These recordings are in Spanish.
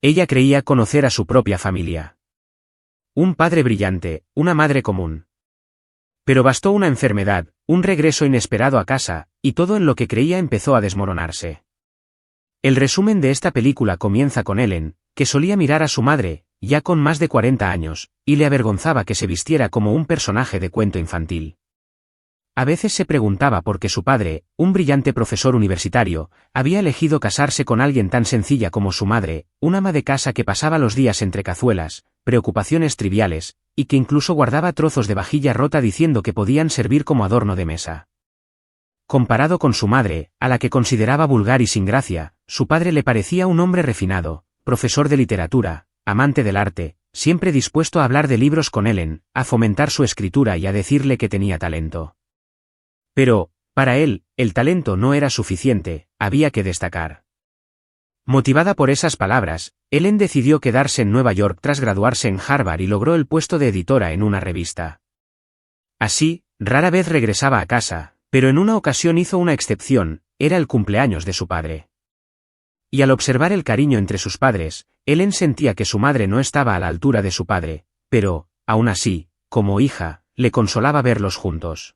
Ella creía conocer a su propia familia. Un padre brillante, una madre común. Pero bastó una enfermedad, un regreso inesperado a casa, y todo en lo que creía empezó a desmoronarse. El resumen de esta película comienza con Ellen, que solía mirar a su madre, ya con más de 40 años, y le avergonzaba que se vistiera como un personaje de cuento infantil. A veces se preguntaba por qué su padre, un brillante profesor universitario, había elegido casarse con alguien tan sencilla como su madre, una ama de casa que pasaba los días entre cazuelas, preocupaciones triviales, y que incluso guardaba trozos de vajilla rota diciendo que podían servir como adorno de mesa. Comparado con su madre, a la que consideraba vulgar y sin gracia, su padre le parecía un hombre refinado, profesor de literatura, amante del arte, siempre dispuesto a hablar de libros con Ellen, a fomentar su escritura y a decirle que tenía talento. Pero, para él, el talento no era suficiente, había que destacar. Motivada por esas palabras, Ellen decidió quedarse en Nueva York tras graduarse en Harvard y logró el puesto de editora en una revista. Así, rara vez regresaba a casa, pero en una ocasión hizo una excepción, era el cumpleaños de su padre. Y al observar el cariño entre sus padres, Ellen sentía que su madre no estaba a la altura de su padre, pero, aún así, como hija, le consolaba verlos juntos.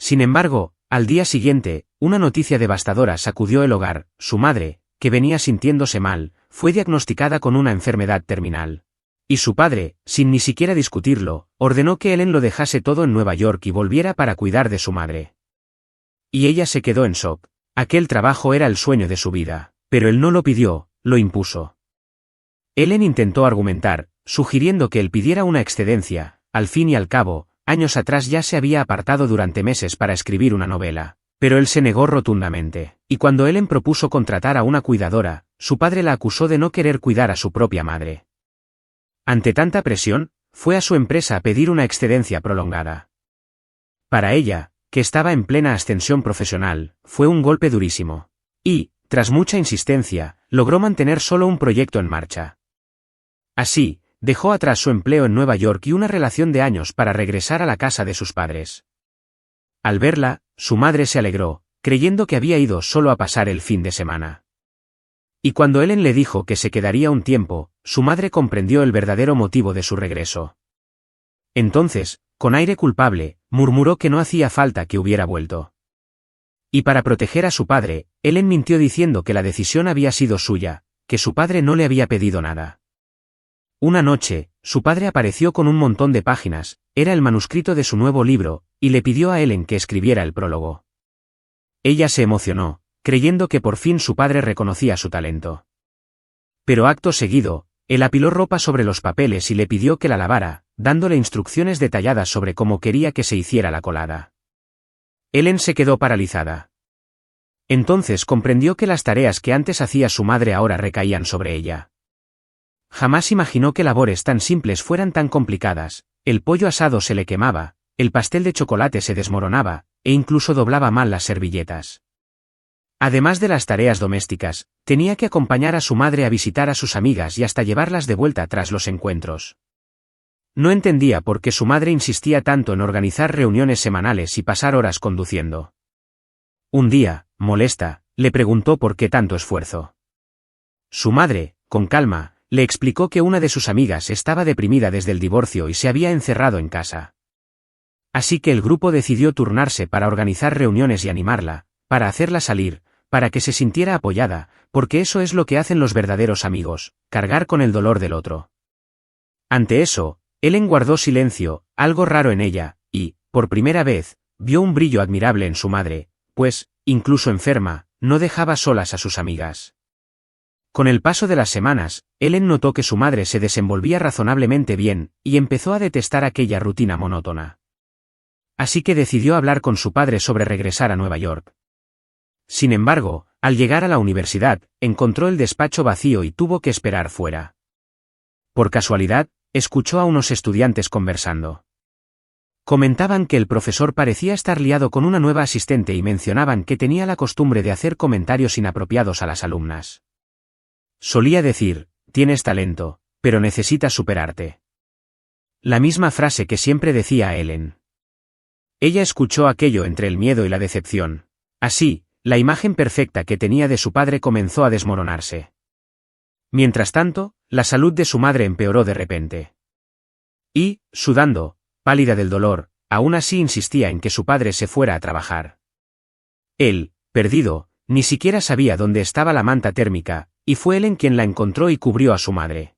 Sin embargo, al día siguiente, una noticia devastadora sacudió el hogar: su madre, que venía sintiéndose mal, fue diagnosticada con una enfermedad terminal. Y su padre, sin ni siquiera discutirlo, ordenó que Ellen lo dejase todo en Nueva York y volviera para cuidar de su madre. Y ella se quedó en shock. Aquel trabajo era el sueño de su vida, pero él no lo pidió, lo impuso. Ellen intentó argumentar, sugiriendo que él pidiera una excedencia. Al fin y al cabo, años atrás ya se había apartado durante meses para escribir una novela, pero él se negó rotundamente, y cuando Ellen propuso contratar a una cuidadora, su padre la acusó de no querer cuidar a su propia madre. Ante tanta presión, fue a su empresa a pedir una excedencia prolongada. Para ella, que estaba en plena ascensión profesional, fue un golpe durísimo. Y, tras mucha insistencia, logró mantener solo un proyecto en marcha. Así, dejó atrás su empleo en Nueva York y una relación de años para regresar a la casa de sus padres. Al verla, su madre se alegró, creyendo que había ido solo a pasar el fin de semana. Y cuando Ellen le dijo que se quedaría un tiempo, su madre comprendió el verdadero motivo de su regreso. Entonces, con aire culpable, murmuró que no hacía falta que hubiera vuelto. Y para proteger a su padre, Ellen mintió diciendo que la decisión había sido suya, que su padre no le había pedido nada. Una noche, su padre apareció con un montón de páginas, era el manuscrito de su nuevo libro, y le pidió a Ellen que escribiera el prólogo. Ella se emocionó, creyendo que por fin su padre reconocía su talento. Pero acto seguido, él apiló ropa sobre los papeles y le pidió que la lavara, dándole instrucciones detalladas sobre cómo quería que se hiciera la colada. Ellen se quedó paralizada. Entonces comprendió que las tareas que antes hacía su madre ahora recaían sobre ella. Jamás imaginó que labores tan simples fueran tan complicadas: el pollo asado se le quemaba, el pastel de chocolate se desmoronaba, e incluso doblaba mal las servilletas. Además de las tareas domésticas, tenía que acompañar a su madre a visitar a sus amigas y hasta llevarlas de vuelta tras los encuentros. No entendía por qué su madre insistía tanto en organizar reuniones semanales y pasar horas conduciendo. Un día, molesta, le preguntó por qué tanto esfuerzo. Su madre, con calma, le explicó que una de sus amigas estaba deprimida desde el divorcio y se había encerrado en casa. Así que el grupo decidió turnarse para organizar reuniones y animarla, para hacerla salir, para que se sintiera apoyada, porque eso es lo que hacen los verdaderos amigos, cargar con el dolor del otro. Ante eso, Ellen guardó silencio, algo raro en ella, y, por primera vez, vio un brillo admirable en su madre, pues, incluso enferma, no dejaba solas a sus amigas. Con el paso de las semanas, Ellen notó que su madre se desenvolvía razonablemente bien, y empezó a detestar aquella rutina monótona. Así que decidió hablar con su padre sobre regresar a Nueva York. Sin embargo, al llegar a la universidad, encontró el despacho vacío y tuvo que esperar fuera. Por casualidad, escuchó a unos estudiantes conversando. Comentaban que el profesor parecía estar liado con una nueva asistente y mencionaban que tenía la costumbre de hacer comentarios inapropiados a las alumnas. Solía decir: tienes talento, pero necesitas superarte. La misma frase que siempre decía a Ellen. Ella escuchó aquello entre el miedo y la decepción. Así, la imagen perfecta que tenía de su padre comenzó a desmoronarse. Mientras tanto, la salud de su madre empeoró de repente. Y, sudando, pálida del dolor, aún así insistía en que su padre se fuera a trabajar. Él, perdido, ni siquiera sabía dónde estaba la manta térmica, y fue Ellen quien la encontró y cubrió a su madre.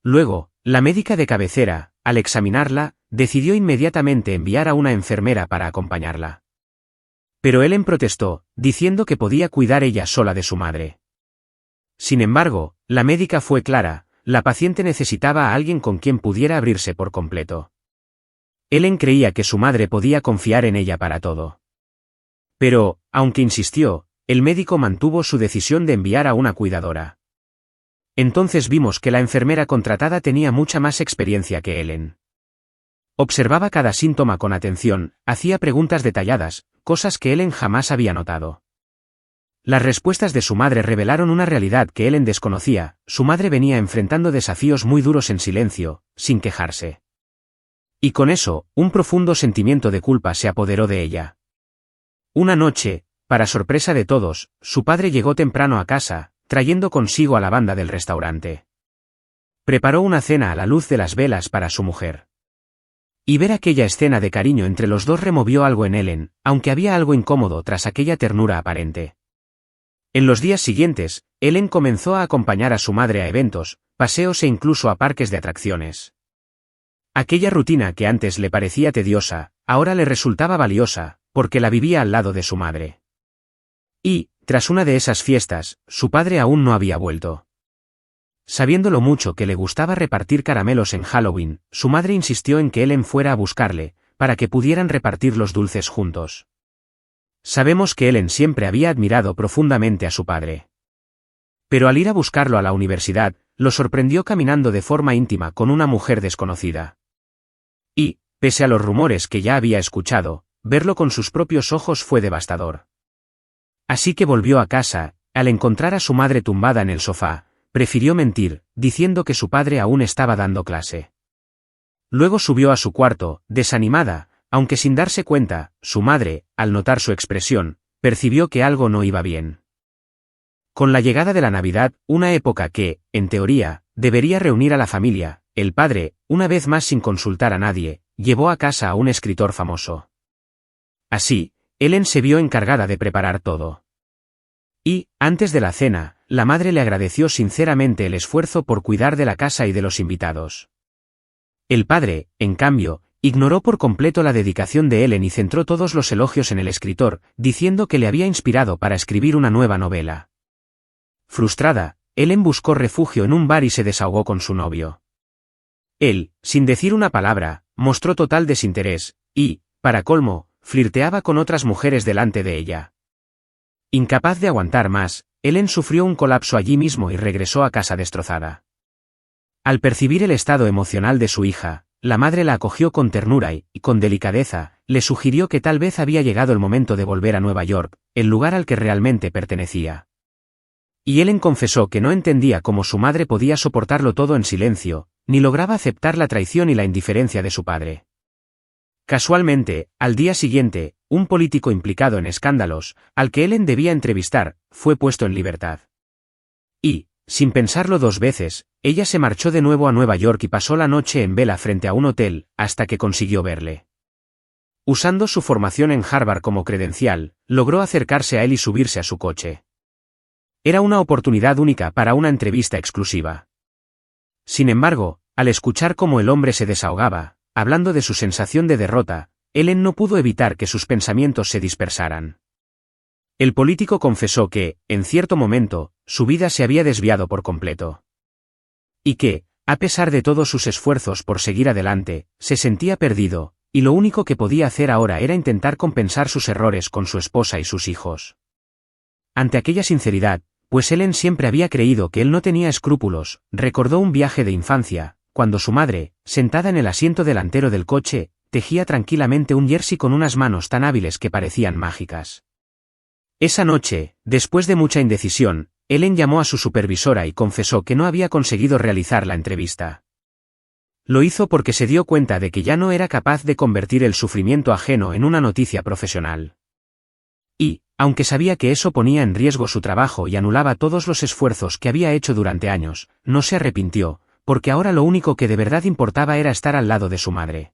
Luego, la médica de cabecera, al examinarla, decidió inmediatamente enviar a una enfermera para acompañarla. Pero Ellen protestó, diciendo que podía cuidar ella sola de su madre. Sin embargo, la médica fue clara, la paciente necesitaba a alguien con quien pudiera abrirse por completo. Ellen creía que su madre podía confiar en ella para todo. Pero, aunque insistió, el médico mantuvo su decisión de enviar a una cuidadora. Entonces vimos que la enfermera contratada tenía mucha más experiencia que Ellen. Observaba cada síntoma con atención, hacía preguntas detalladas, cosas que Ellen jamás había notado. Las respuestas de su madre revelaron una realidad que Ellen desconocía: su madre venía enfrentando desafíos muy duros en silencio, sin quejarse. Y con eso, un profundo sentimiento de culpa se apoderó de ella. Una noche, para sorpresa de todos, su padre llegó temprano a casa, trayendo consigo a la banda del restaurante. Preparó una cena a la luz de las velas para su mujer. Y ver aquella escena de cariño entre los dos removió algo en Ellen, aunque había algo incómodo tras aquella ternura aparente. En los días siguientes, Ellen comenzó a acompañar a su madre a eventos, paseos e incluso a parques de atracciones. Aquella rutina que antes le parecía tediosa, ahora le resultaba valiosa, porque la vivía al lado de su madre. Y, tras una de esas fiestas, su padre aún no había vuelto. Sabiendo lo mucho que le gustaba repartir caramelos en Halloween, su madre insistió en que Ellen fuera a buscarle, para que pudieran repartir los dulces juntos. Sabemos que Ellen siempre había admirado profundamente a su padre. Pero al ir a buscarlo a la universidad, lo sorprendió caminando de forma íntima con una mujer desconocida. Y, pese a los rumores que ya había escuchado, verlo con sus propios ojos fue devastador. Así que volvió a casa, al encontrar a su madre tumbada en el sofá, prefirió mentir, diciendo que su padre aún estaba dando clase. Luego subió a su cuarto, desanimada, aunque sin darse cuenta, su madre, al notar su expresión, percibió que algo no iba bien. Con la llegada de la Navidad, una época que, en teoría, debería reunir a la familia, el padre, una vez más sin consultar a nadie, llevó a casa a un escritor famoso. Así, Ellen se vio encargada de preparar todo. Y, antes de la cena, la madre le agradeció sinceramente el esfuerzo por cuidar de la casa y de los invitados. El padre, en cambio, ignoró por completo la dedicación de Ellen y centró todos los elogios en el escritor, diciendo que le había inspirado para escribir una nueva novela. Frustrada, Ellen buscó refugio en un bar y se desahogó con su novio. Él, sin decir una palabra, mostró total desinterés, y, para colmo, flirteaba con otras mujeres delante de ella. Incapaz de aguantar más, Ellen sufrió un colapso allí mismo y regresó a casa destrozada. Al percibir el estado emocional de su hija, la madre la acogió con ternura y, con delicadeza, le sugirió que tal vez había llegado el momento de volver a Nueva York, el lugar al que realmente pertenecía. Y Ellen confesó que no entendía cómo su madre podía soportarlo todo en silencio, ni lograba aceptar la traición y la indiferencia de su padre. Casualmente, al día siguiente, un político implicado en escándalos, al que Ellen debía entrevistar, fue puesto en libertad. Y, sin pensarlo dos veces, ella se marchó de nuevo a Nueva York y pasó la noche en vela frente a un hotel, hasta que consiguió verle. Usando su formación en Harvard como credencial, logró acercarse a él y subirse a su coche. Era una oportunidad única para una entrevista exclusiva. Sin embargo, al escuchar cómo el hombre se desahogaba, hablando de su sensación de derrota, Ellen no pudo evitar que sus pensamientos se dispersaran. El político confesó que, en cierto momento, su vida se había desviado por completo. Y que, a pesar de todos sus esfuerzos por seguir adelante, se sentía perdido, y lo único que podía hacer ahora era intentar compensar sus errores con su esposa y sus hijos. Ante aquella sinceridad, pues Ellen siempre había creído que él no tenía escrúpulos, recordó un viaje de infancia, cuando su madre, sentada en el asiento delantero del coche, tejía tranquilamente un jersey con unas manos tan hábiles que parecían mágicas. Esa noche, después de mucha indecisión, Ellen llamó a su supervisora y confesó que no había conseguido realizar la entrevista. Lo hizo porque se dio cuenta de que ya no era capaz de convertir el sufrimiento ajeno en una noticia profesional. Y, aunque sabía que eso ponía en riesgo su trabajo y anulaba todos los esfuerzos que había hecho durante años, no se arrepintió, porque ahora lo único que de verdad importaba era estar al lado de su madre.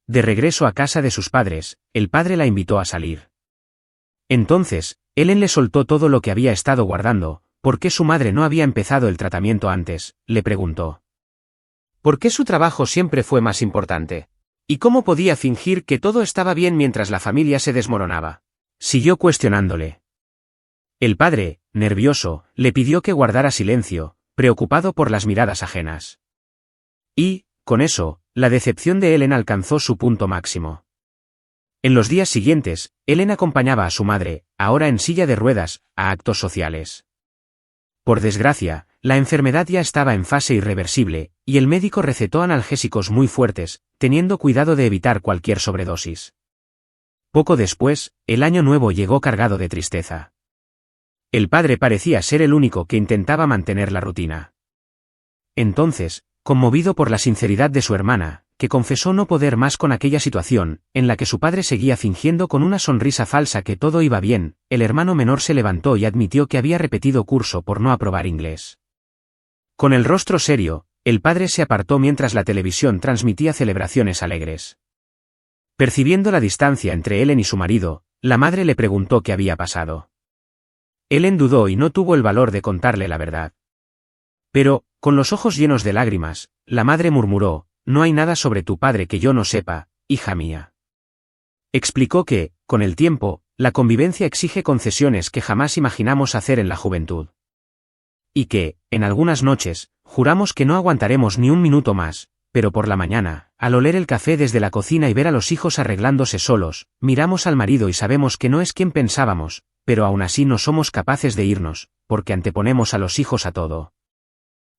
De regreso a casa de sus padres, el padre la invitó a salir. Entonces, Ellen le soltó todo lo que había estado guardando. ¿Por qué su madre no había empezado el tratamiento antes?, le preguntó. ¿Por qué su trabajo siempre fue más importante? ¿Y cómo podía fingir que todo estaba bien mientras la familia se desmoronaba? Siguió cuestionándole. El padre, nervioso, le pidió que guardara silencio, preocupado por las miradas ajenas. Y, con eso, la decepción de Ellen alcanzó su punto máximo. En los días siguientes, Ellen acompañaba a su madre, ahora en silla de ruedas, a actos sociales. Por desgracia, la enfermedad ya estaba en fase irreversible, y el médico recetó analgésicos muy fuertes, teniendo cuidado de evitar cualquier sobredosis. Poco después, el año nuevo llegó cargado de tristeza. El padre parecía ser el único que intentaba mantener la rutina. Entonces, conmovido por la sinceridad de su hermana, que confesó no poder más con aquella situación, en la que su padre seguía fingiendo con una sonrisa falsa que todo iba bien, el hermano menor se levantó y admitió que había repetido curso por no aprobar inglés. Con el rostro serio, el padre se apartó mientras la televisión transmitía celebraciones alegres. Percibiendo la distancia entre Ellen y su marido, la madre le preguntó qué había pasado. Ellen dudó y no tuvo el valor de contarle la verdad. Pero, con los ojos llenos de lágrimas, la madre murmuró: «No hay nada sobre tu padre que yo no sepa, hija mía». Explicó que, con el tiempo, la convivencia exige concesiones que jamás imaginamos hacer en la juventud. Y que, en algunas noches, juramos que no aguantaremos ni un minuto más, pero por la mañana, al oler el café desde la cocina y ver a los hijos arreglándose solos, miramos al marido y sabemos que no es quien pensábamos, pero aún así no somos capaces de irnos, porque anteponemos a los hijos a todo.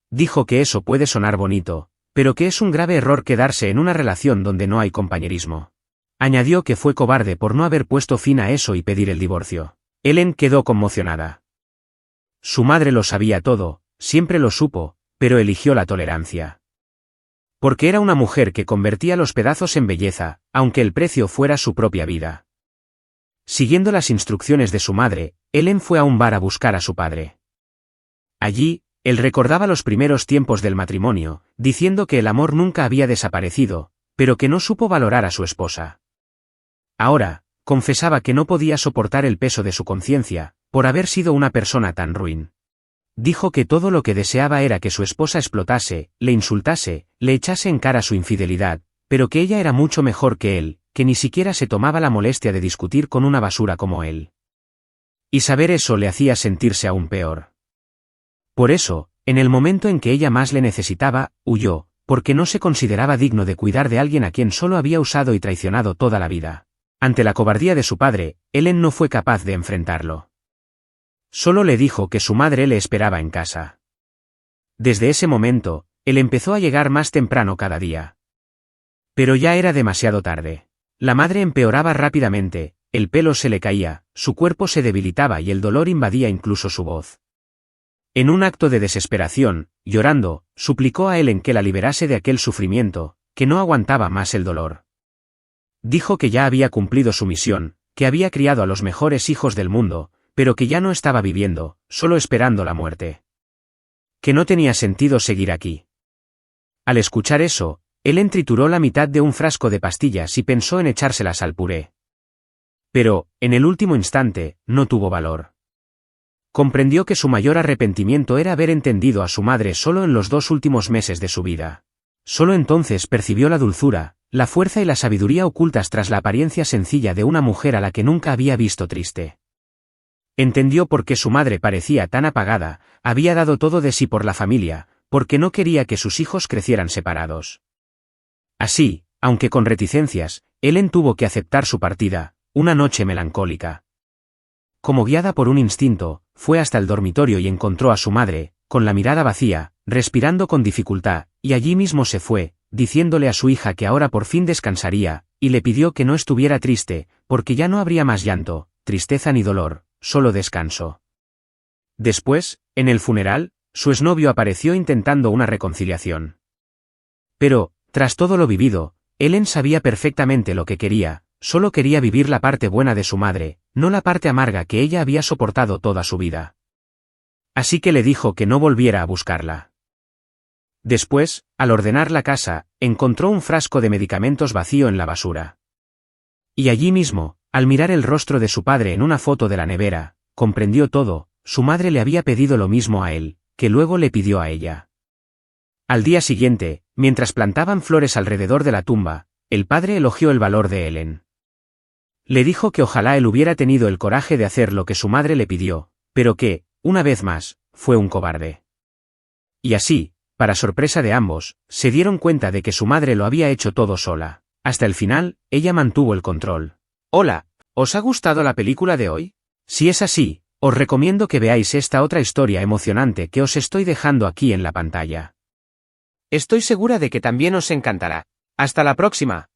Dijo que eso puede sonar bonito, pero que es un grave error quedarse en una relación donde no hay compañerismo. Añadió que fue cobarde por no haber puesto fin a eso y pedir el divorcio. Ellen quedó conmocionada. Su madre lo sabía todo, siempre lo supo, pero eligió la tolerancia. Porque era una mujer que convertía los pedazos en belleza, aunque el precio fuera su propia vida. Siguiendo las instrucciones de su madre, Ellen fue a un bar a buscar a su padre. Allí, él recordaba los primeros tiempos del matrimonio, diciendo que el amor nunca había desaparecido, pero que no supo valorar a su esposa. Ahora, confesaba que no podía soportar el peso de su conciencia, por haber sido una persona tan ruin. Dijo que todo lo que deseaba era que su esposa explotase, le insultase, le echase en cara su infidelidad, pero que ella era mucho mejor que él, que ni siquiera se tomaba la molestia de discutir con una basura como él. Y saber eso le hacía sentirse aún peor. Por eso, en el momento en que ella más le necesitaba, huyó, porque no se consideraba digno de cuidar de alguien a quien solo había usado y traicionado toda la vida. Ante la cobardía de su padre, Ellen no fue capaz de enfrentarlo. Solo le dijo que su madre le esperaba en casa. Desde ese momento, él empezó a llegar más temprano cada día. Pero ya era demasiado tarde. La madre empeoraba rápidamente, el pelo se le caía, su cuerpo se debilitaba y el dolor invadía incluso su voz. En un acto de desesperación, llorando, suplicó a Ellen que la liberase de aquel sufrimiento, que no aguantaba más el dolor. Dijo que ya había cumplido su misión, que había criado a los mejores hijos del mundo, pero que ya no estaba viviendo, solo esperando la muerte. Que no tenía sentido seguir aquí. Al escuchar eso, Ellen trituró la mitad de un frasco de pastillas y pensó en echárselas al puré. Pero, en el último instante, no tuvo valor. Comprendió que su mayor arrepentimiento era haber entendido a su madre solo en los 2 últimos meses de su vida. Solo entonces percibió la dulzura, la fuerza y la sabiduría ocultas tras la apariencia sencilla de una mujer a la que nunca había visto triste. Entendió por qué su madre parecía tan apagada, había dado todo de sí por la familia, porque no quería que sus hijos crecieran separados. Así, aunque con reticencias, Ellen tuvo que aceptar su partida, una noche melancólica. Como guiada por un instinto, fue hasta el dormitorio y encontró a su madre, con la mirada vacía, respirando con dificultad, y allí mismo se fue, diciéndole a su hija que ahora por fin descansaría, y le pidió que no estuviera triste, porque ya no habría más llanto, tristeza ni dolor, solo descanso. Después, en el funeral, su exnovio apareció intentando una reconciliación. Pero, tras todo lo vivido, Ellen sabía perfectamente lo que quería, solo quería vivir la parte buena de su madre, no la parte amarga que ella había soportado toda su vida. Así que le dijo que no volviera a buscarla. Después, al ordenar la casa, encontró un frasco de medicamentos vacío en la basura. Y allí mismo, al mirar el rostro de su padre en una foto de la nevera, comprendió todo: su madre le había pedido lo mismo a él, que luego le pidió a ella. Al día siguiente, mientras plantaban flores alrededor de la tumba, el padre elogió el valor de Ellen. Le dijo que ojalá él hubiera tenido el coraje de hacer lo que su madre le pidió, pero que, una vez más, fue un cobarde. Y así, para sorpresa de ambos, se dieron cuenta de que su madre lo había hecho todo sola. Hasta el final, ella mantuvo el control. Hola, ¿os ha gustado la película de hoy? Si es así, os recomiendo que veáis esta otra historia emocionante que os estoy dejando aquí en la pantalla. Estoy segura de que también os encantará. ¡Hasta la próxima!